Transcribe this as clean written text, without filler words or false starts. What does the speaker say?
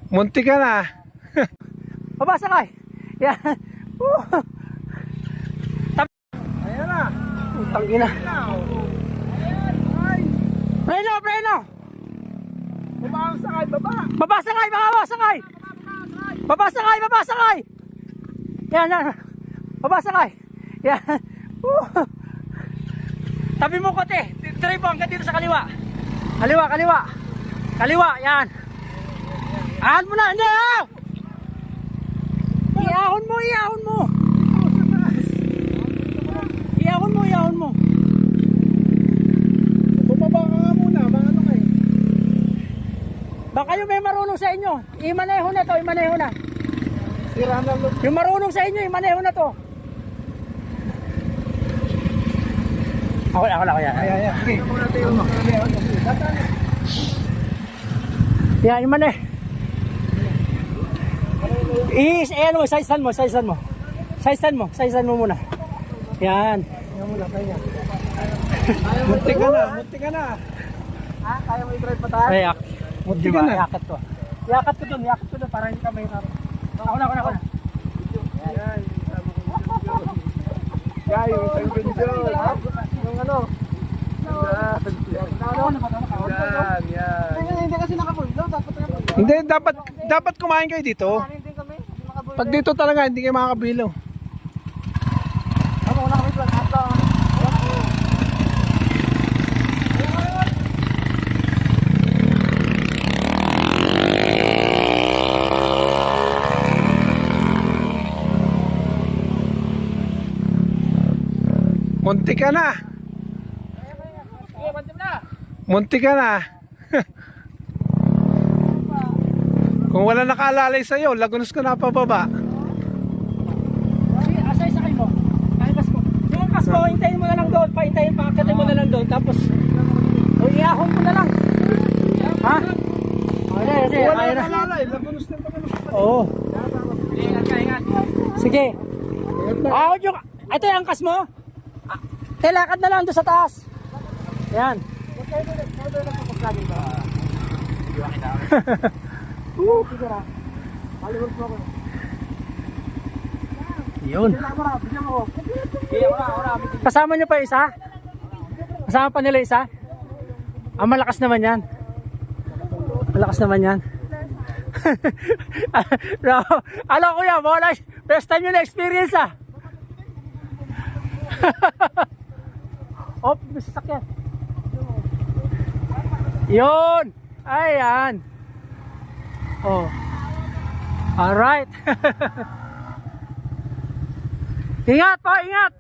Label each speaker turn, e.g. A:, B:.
A: Munti ka na.
B: Baba sakay. Yan.
A: Ayan na.
B: Utang ina. Preno, preno.
A: Baba ang sakay, baba.
B: Baba sakay, baba sakay. Baba sakay, baba sakay. Yan, yan. Baba sakay. Yan. Tabi mo kote. Try mo hanggang dito sa kaliwa. Kaliwa, kaliwa. Kaliwa, yan. Ahon mo na, hindi ah! Iahon mo, iahon mo. Iahon mo, iahon mo.
A: Bumaba ka nga muna, mga ano kayo.
B: Baka yung may marunong sa inyo. Imaneho na to, imaneho na.
A: Sira na look.
B: Yung marunong sa inyo, imaneho na to. Ako lang yan.
A: Ayan. Okay.
B: Yan, imane. Ayan mo, saisan mo, saisan mo. Saisan mo muna. Yan.
A: Munti ka na, munti ka na.
B: Ha? Kaya mo i-drive pa tayo? Ay,
A: Munti ka na.
B: Iakat ko. Iakat ko dun para hindi ka mahirap. Ako na.
A: Yan. Guys, yung video. Yung ano. Yan.
B: Hindi kasi nakapuldo, dapat nakapuldo.
A: Hindi, dapat kumain kayo dito.
B: Hindi kami, makabuldo.
A: Pag dito talaga, hindi kayo makakabilo.
B: Ako na kami plan.
A: Munti ka na. Munti ka na. Kung wala nakaalalay sa'yo, lagunos ka na pababa.
B: Asay sakay mo. Ay, kas mo. Yung kas mo, hintayin mo na lang doon. Paakatin mo na lang doon. Tapos, iahon mo na lang. Ha? Kasi,
A: Wala
B: kaya na.
A: nakaalalay, lagunos na lagunos.
B: Oo. Ingat. Sige. Ahon yung, ito yung angkas mo. Lakad na lang doon sa taas. Yan. Yun. Kasama nyo pa isa? Kasama pa nila isa? Malakas naman yan. Malakas naman yan. Alam ko yan, first time nyo na experience ah. May sasakyan. Yun. Ayan. Oh. Alright. Ingat po, ingat.